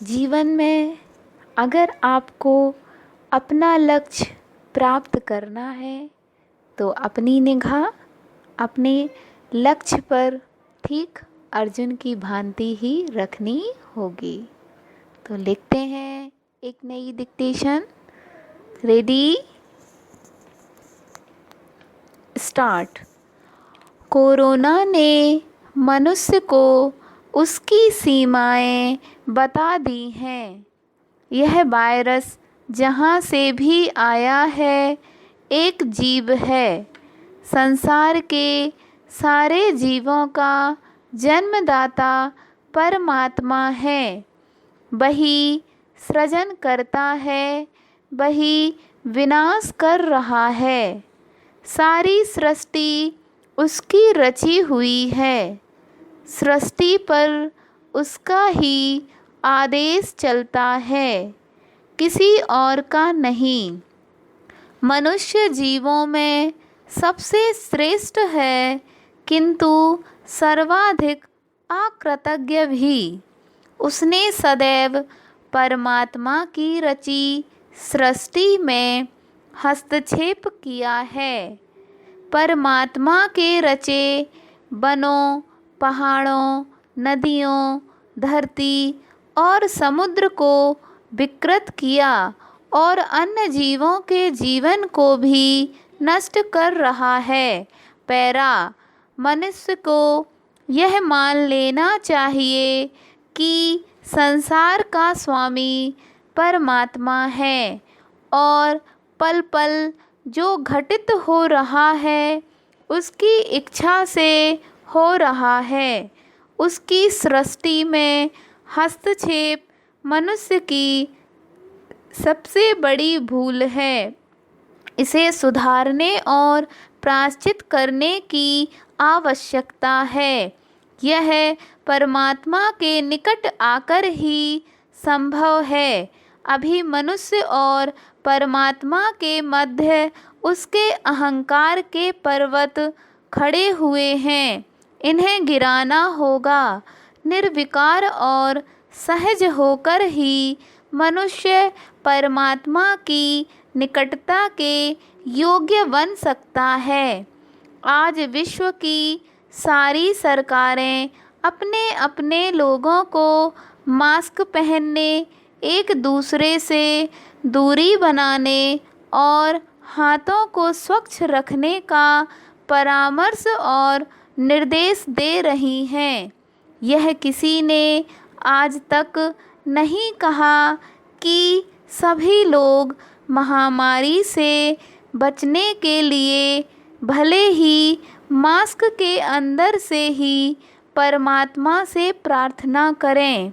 जीवन में अगर आपको अपना लक्ष्य प्राप्त करना है तो अपनी निगाह अपने लक्ष्य पर ठीक अर्जुन की भांति ही रखनी होगी। तो लिखते हैं एक नई डिक्टेशन। Ready, start. कोरोना ने मनुष्य को उसकी सीमाएं बता दी हैं। यह वायरस जहाँ से भी आया है, एक जीव है। संसार के सारे जीवों का जन्मदाता परमात्मा है। वही सृजन करता है, वही विनाश कर रहा है। सारी सृष्टि उसकी रची हुई है। सृष्टि पर उसका ही आदेश चलता है, किसी और का नहीं। मनुष्य जीवों में सबसे श्रेष्ठ है, किंतु सर्वाधिक अकृतज्ञ भी। उसने सदैव परमात्मा की रची सृष्टि में हस्तक्षेप किया है। परमात्मा के रचे वनों, पहाड़ों, नदियों, धरती और समुद्र को विकृत किया और अन्य जीवों के जीवन को भी नष्ट कर रहा है। पैरा, मनुष्य को यह मान लेना चाहिए कि संसार का स्वामी परमात्मा है और पल पल जो घटित हो रहा है उसकी इच्छा से हो रहा है। उसकी सृष्टि में हस्तक्षेप मनुष्य की सबसे बड़ी भूल है। इसे सुधारने और प्रायश्चित करने की आवश्यकता है। यह परमात्मा के निकट आकर ही संभव है। अभी मनुष्य और परमात्मा के मध्य उसके अहंकार के पर्वत खड़े हुए हैं। इन्हें गिराना होगा। निर्विकार और सहज होकर ही मनुष्य परमात्मा की निकटता के योग्य बन सकता है। आज विश्व की सारी सरकारें अपने अपने लोगों को मास्क पहनने, एक दूसरे से दूरी बनाने और हाथों को स्वच्छ रखने का परामर्श और निर्देश दे रही हैं। यह किसी ने आज तक नहीं कहा कि सभी लोग महामारी से बचने के लिए भले ही मास्क के अंदर से ही परमात्मा से प्रार्थना करें,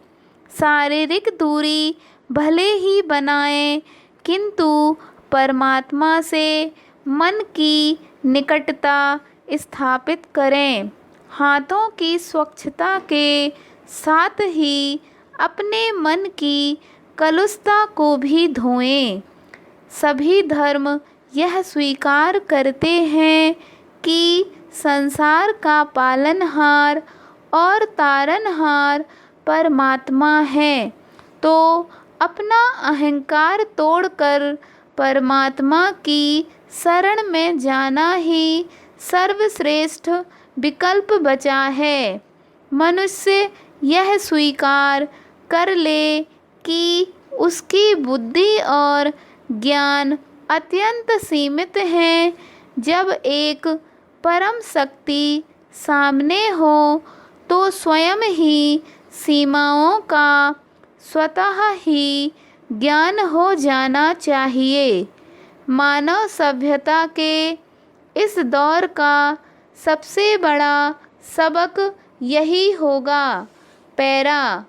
शारीरिक दूरी भले ही बनाएं, किंतु परमात्मा से मन की निकटता स्थापित करें। हाथों की स्वच्छता के साथ ही अपने मन की कलुषता को भी धोएं। सभी धर्म यह स्वीकार करते हैं कि संसार का पालनहार और तारनहार परमात्मा है। तो अपना अहंकार तोड़कर परमात्मा की शरण में जाना ही सर्वश्रेष्ठ विकल्प बचा है। मनुष्य यह स्वीकार कर ले कि उसकी बुद्धि और ज्ञान अत्यंत सीमित हैं। जब एक परम शक्ति सामने हो तो स्वयं ही सीमाओं का स्वतः ही ज्ञान हो जाना चाहिए। मानव सभ्यता के इस दौर का सबसे बड़ा सबक यही होगा। पैरा,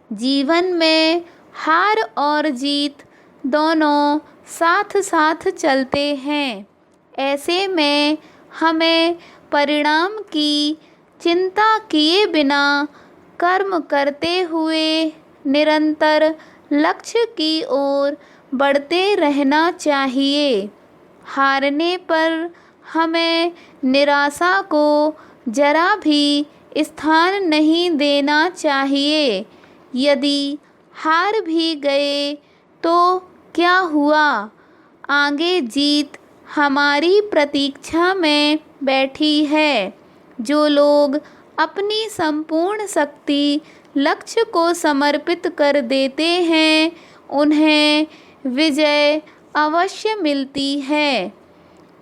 जीवन में हार और जीत दोनों साथ साथ चलते हैं। ऐसे में हमें परिणाम की चिंता किए बिना कर्म करते हुए निरंतर लक्ष्य की ओर बढ़ते रहना चाहिए। हारने पर हमें निराशा को जरा भी स्थान नहीं देना चाहिए। यदि हार भी गए तो क्या हुआ, आगे जीत हमारी प्रतीक्षा में बैठी है। जो लोग अपनी संपूर्ण शक्ति लक्ष्य को समर्पित कर देते हैं उन्हें विजय अवश्य मिलती है।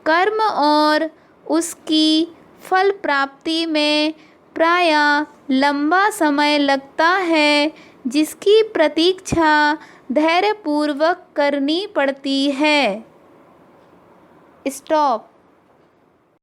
कर्म और उसकी फल प्राप्ति में प्रायः लंबा समय लगता है, जिसकी प्रतीक्षा धैर्यपूर्वक करनी पड़ती है। स्टॉप।